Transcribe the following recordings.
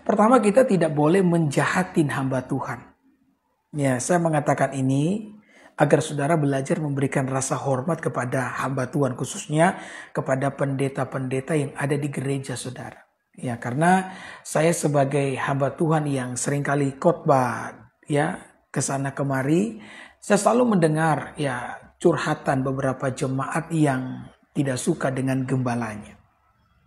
Pertama, kita tidak boleh menjahatin hamba Tuhan. Ya, saya mengatakan ini agar saudara belajar memberikan rasa hormat kepada hamba Tuhan, khususnya kepada pendeta-pendeta yang ada di gereja saudara. Ya, karena saya sebagai hamba Tuhan yang seringkali khotbah ya ke sana kemari, saya selalu mendengar ya curhatan beberapa jemaat yang tidak suka dengan gembalanya.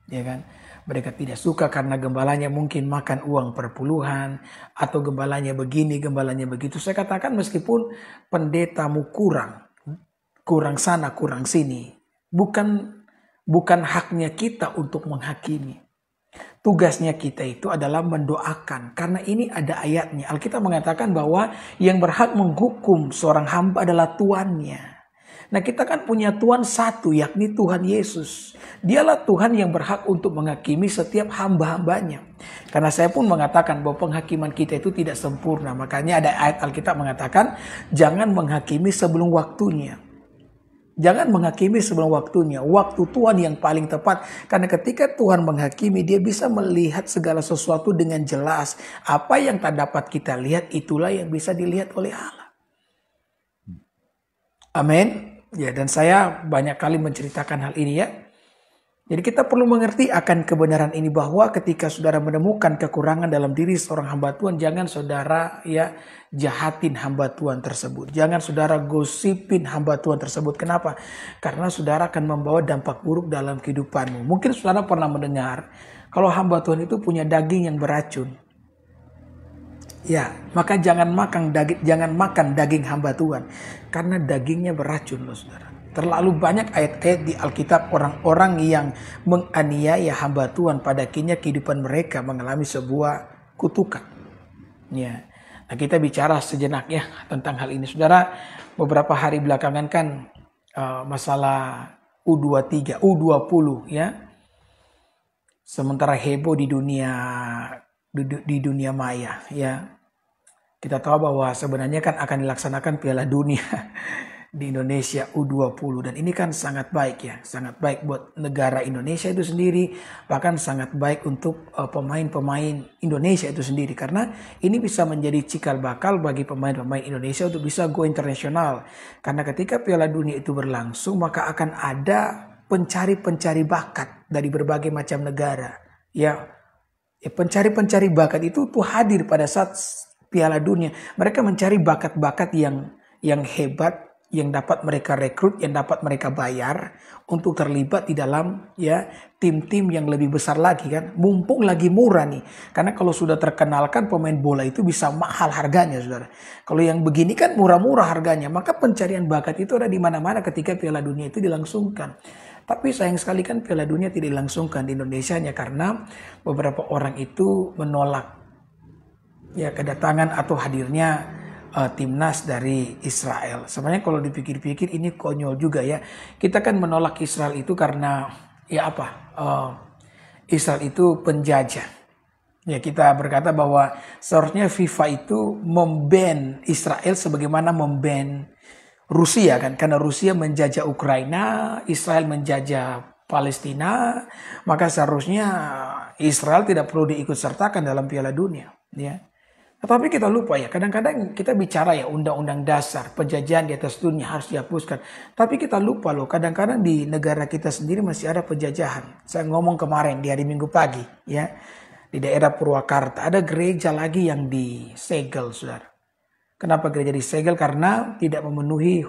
Ya kan? Mereka tidak suka karena gembalanya mungkin makan uang perpuluhan, atau gembalanya begini, gembalanya begitu. Saya katakan meskipun pendetamu kurang sana, kurang sini, bukan haknya kita untuk menghakimi. Tugasnya kita itu adalah mendoakan, karena ini ada ayatnya. Alkitab mengatakan bahwa yang berhak menghukum seorang hamba adalah tuannya. Nah, kita kan punya Tuhan satu, yakni Tuhan Yesus. Dialah Tuhan yang berhak untuk menghakimi setiap hamba-hambanya. Karena saya pun mengatakan bahwa penghakiman kita itu tidak sempurna. Makanya ada ayat Alkitab mengatakan, jangan menghakimi sebelum waktunya. Jangan menghakimi sebelum waktunya. Waktu Tuhan yang paling tepat. Karena ketika Tuhan menghakimi, dia bisa melihat segala sesuatu dengan jelas. Apa yang tak dapat kita lihat, itulah yang bisa dilihat oleh Allah. Amin. Ya, dan saya banyak kali menceritakan hal ini ya. Jadi kita perlu mengerti akan kebenaran ini, bahwa ketika saudara menemukan kekurangan dalam diri seorang hamba Tuhan, jangan saudara ya jahatin hamba Tuhan tersebut. Jangan saudara gosipin hamba Tuhan tersebut. Kenapa? Karena saudara akan membawa dampak buruk dalam kehidupanmu. Mungkin saudara pernah mendengar kalau hamba Tuhan itu punya daging yang beracun. Ya, maka jangan makan daging hamba Tuhan, karena dagingnya beracun loh saudara. Terlalu banyak ayat-ayat di Alkitab orang-orang yang menganiaya hamba Tuhan, pada akhirnya kehidupan mereka mengalami sebuah kutukan. Ya, nah kita bicara sejenak ya tentang hal ini saudara. Beberapa hari belakangan kan masalah U23, U20 ya. Sementara heboh di dunia maya ya. Kita tahu bahwa sebenarnya kan akan dilaksanakan Piala Dunia di Indonesia U20, dan ini kan sangat baik ya, sangat baik buat negara Indonesia itu sendiri, bahkan sangat baik untuk pemain-pemain Indonesia itu sendiri, karena ini bisa menjadi cikal bakal bagi pemain-pemain Indonesia untuk bisa go internasional. Karena ketika Piala Dunia itu berlangsung, maka akan ada pencari-pencari bakat dari berbagai macam negara ya. Pencari-pencari bakat itu tuh hadir pada saat Piala Dunia. Mereka mencari bakat-bakat yang hebat, yang dapat mereka rekrut, yang dapat mereka bayar untuk terlibat di dalam ya tim-tim yang lebih besar lagi kan. Mumpung lagi murah nih. Karena kalau sudah terkenalkan pemain bola itu bisa mahal harganya saudara. Kalau yang begini kan murah-murah harganya. Maka pencarian bakat itu ada di mana-mana ketika Piala Dunia itu dilangsungkan. Tapi sayang sekali kan Piala Dunia tidak dilangsungkan di Indonesia hanya karena beberapa orang itu menolak ya kedatangan atau hadirnya timnas dari Israel. Sebenarnya kalau dipikir-pikir ini konyol juga ya. Kita kan menolak Israel itu karena ya apa? Israel itu penjajah. Ya, kita berkata bahwa seharusnya FIFA itu memban Israel sebagaimana memban Rusia kan, karena Rusia menjajah Ukraina, Israel menjajah Palestina, maka seharusnya Israel tidak perlu diikut sertakan dalam Piala Dunia ya. Tetapi kita lupa ya, kadang-kadang kita bicara ya undang-undang dasar, penjajahan di atas dunia harus dihapuskan. Tapi kita lupa loh, kadang-kadang di negara kita sendiri masih ada penjajahan. Saya ngomong kemarin di hari Minggu pagi ya, di daerah Purwakarta ada gereja lagi yang disegel saudara. Kenapa gereja disegel? Karena tidak memenuhi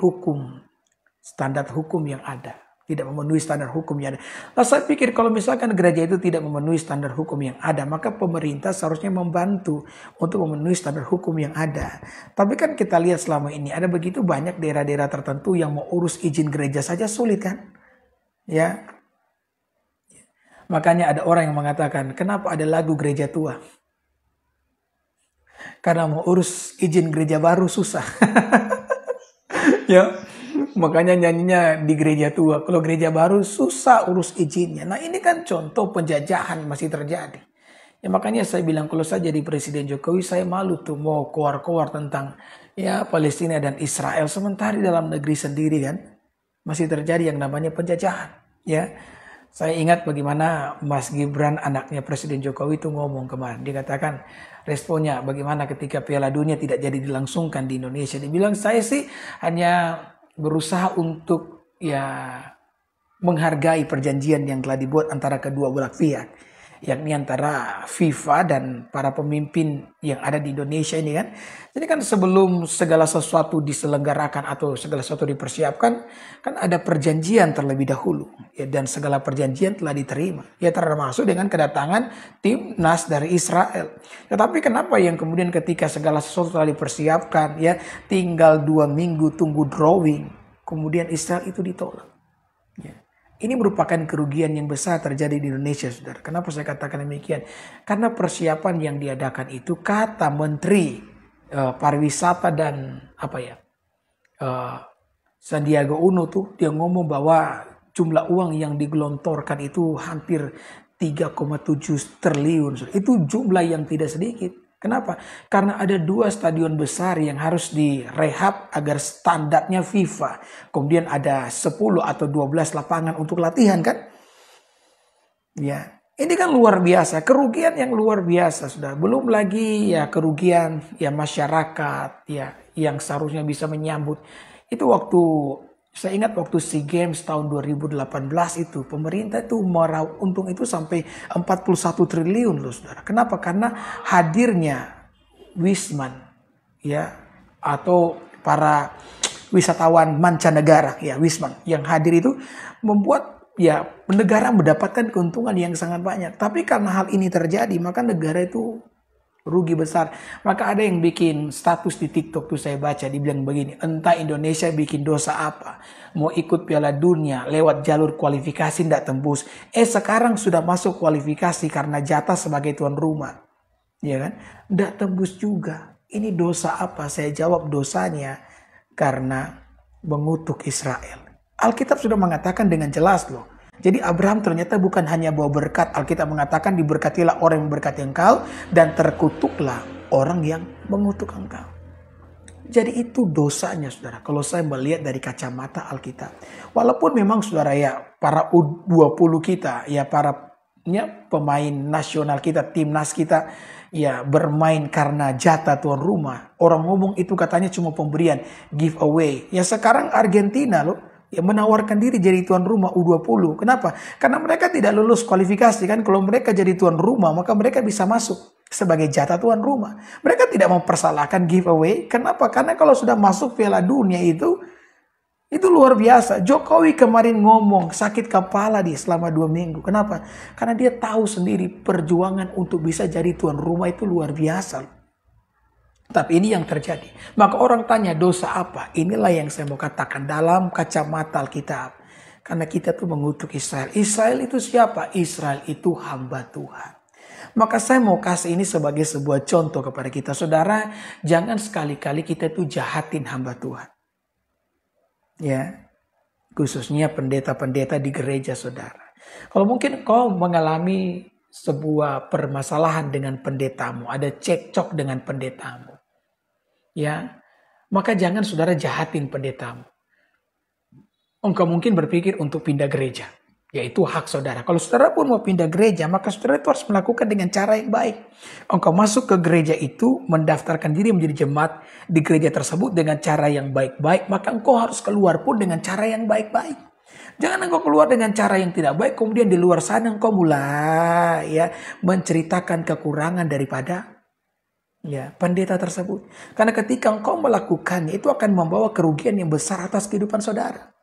standar hukum yang ada. Tidak memenuhi standar hukum yang ada. Nah, saya pikir kalau misalkan gereja itu tidak memenuhi standar hukum yang ada, maka pemerintah seharusnya membantu untuk memenuhi standar hukum yang ada. Tapi kan kita lihat selama ini ada begitu banyak daerah-daerah tertentu yang mau urus izin gereja saja sulit kan? Ya. Makanya ada orang yang mengatakan, kenapa ada lagu gereja tua? Karena mau urus izin gereja baru susah. Ya. Makanya nyanyinya di gereja tua. Kalau gereja baru susah urus izinnya. Nah ini kan contoh penjajahan masih terjadi. Ya makanya saya bilang kalau saya jadi Presiden Jokowi, saya malu tuh mau keluar-keluar tentang ya Palestina dan Israel. Sementara di dalam negeri sendiri kan masih terjadi yang namanya penjajahan. Ya Saya ingat bagaimana Mas Gibran, anaknya Presiden Jokowi itu ngomong kemarin. Dia katakan responnya bagaimana ketika Piala Dunia tidak jadi dilangsungkan di Indonesia. Dia bilang, saya sih hanya berusaha untuk ya menghargai perjanjian yang telah dibuat antara kedua belah pihak, yakni antara FIFA dan para pemimpin yang ada di Indonesia ini kan. Jadi kan sebelum segala sesuatu diselenggarakan atau segala sesuatu dipersiapkan, kan ada perjanjian terlebih dahulu. Ya, dan segala perjanjian telah diterima. Ya termasuk dengan kedatangan timnas dari Israel. Tetapi kenapa yang kemudian ketika segala sesuatu telah dipersiapkan, ya tinggal 2 minggu tunggu drawing, kemudian Israel itu ditolak. Ya. Ini merupakan kerugian yang besar terjadi di Indonesia, saudara. Kenapa saya katakan demikian? Karena persiapan yang diadakan itu, kata Menteri Pariwisata dan Sandiaga Uno tuh, dia ngomong bahwa jumlah uang yang digelontorkan itu hampir 3,7 triliun. Itu jumlah yang tidak sedikit. Kenapa? Karena ada 2 stadion besar yang harus direhab agar standarnya FIFA. Kemudian ada 10 atau 12 lapangan untuk latihan kan? Ya, ini kan luar biasa, kerugian yang luar biasa sudah. Belum lagi ya kerugian ya masyarakat ya yang seharusnya bisa menyambut. Itu waktu saya ingat waktu SEA Games tahun 2018 itu pemerintah itu meraup untung itu sampai 41 triliun loh saudara. Kenapa? Karena hadirnya Wisman ya atau para wisatawan mancanegara ya Wisman yang hadir itu membuat ya negara mendapatkan keuntungan yang sangat banyak. Tapi karena hal ini terjadi maka negara itu rugi besar. Maka ada yang bikin status di TikTok tuh saya baca, dibilang begini, entah Indonesia bikin dosa apa, mau ikut Piala Dunia lewat jalur kualifikasi tidak tembus. Sekarang sudah masuk kualifikasi karena jatah sebagai tuan rumah. Ya kan? Tidak tembus juga. Ini dosa apa? Saya jawab dosanya karena mengutuk Israel. Alkitab sudah mengatakan dengan jelas loh. Jadi Abraham ternyata bukan hanya bawa berkat. Alkitab mengatakan diberkatilah orang yang memberkati engkau dan terkutuklah orang yang mengutuk engkau. Jadi itu dosanya saudara. Kalau saya melihat dari kacamata Alkitab. Walaupun memang saudara ya para U20 kita ya para pemain nasional kita, timnas kita ya bermain karena jatah tuan rumah. Orang ngomong itu katanya cuma pemberian, giveaway. Ya sekarang Argentina loh. Ya menawarkan diri jadi tuan rumah U20. Kenapa? Karena mereka tidak lulus kualifikasi kan. Kalau mereka jadi tuan rumah maka mereka bisa masuk sebagai jatah tuan rumah. Mereka tidak mempersalahkan giveaway. Kenapa? Karena kalau sudah masuk Piala Dunia itu luar biasa. Jokowi kemarin ngomong sakit kepala dia selama 2 minggu. Kenapa? Karena dia tahu sendiri perjuangan untuk bisa jadi tuan rumah itu luar biasa. Tapi ini yang terjadi. Maka orang tanya dosa apa? Inilah yang saya mau katakan dalam kacamata Alkitab. Karena kita tuh mengutuk Israel. Israel itu siapa? Israel itu hamba Tuhan. Maka saya mau kasih ini sebagai sebuah contoh kepada kita. Saudara, jangan sekali-kali kita tuh jahatin hamba Tuhan. Ya, khususnya pendeta-pendeta di gereja saudara. Kalau mungkin kau mengalami sebuah permasalahan dengan pendetamu. Ada cekcok dengan pendetamu. Ya, maka jangan saudara jahatin pendetamu. Engkau mungkin berpikir untuk pindah gereja. Yaitu hak saudara. Kalau saudara pun mau pindah gereja, maka saudara itu harus melakukan dengan cara yang baik. Engkau masuk ke gereja itu, mendaftarkan diri menjadi jemaat di gereja tersebut dengan cara yang baik-baik. Maka engkau harus keluar pun dengan cara yang baik-baik. Jangan engkau keluar dengan cara yang tidak baik. Kemudian di luar sana engkau mulai ya menceritakan kekurangan daripada ya pendeta tersebut. Karena ketika engkau melakukannya itu akan membawa kerugian yang besar atas kehidupan saudara.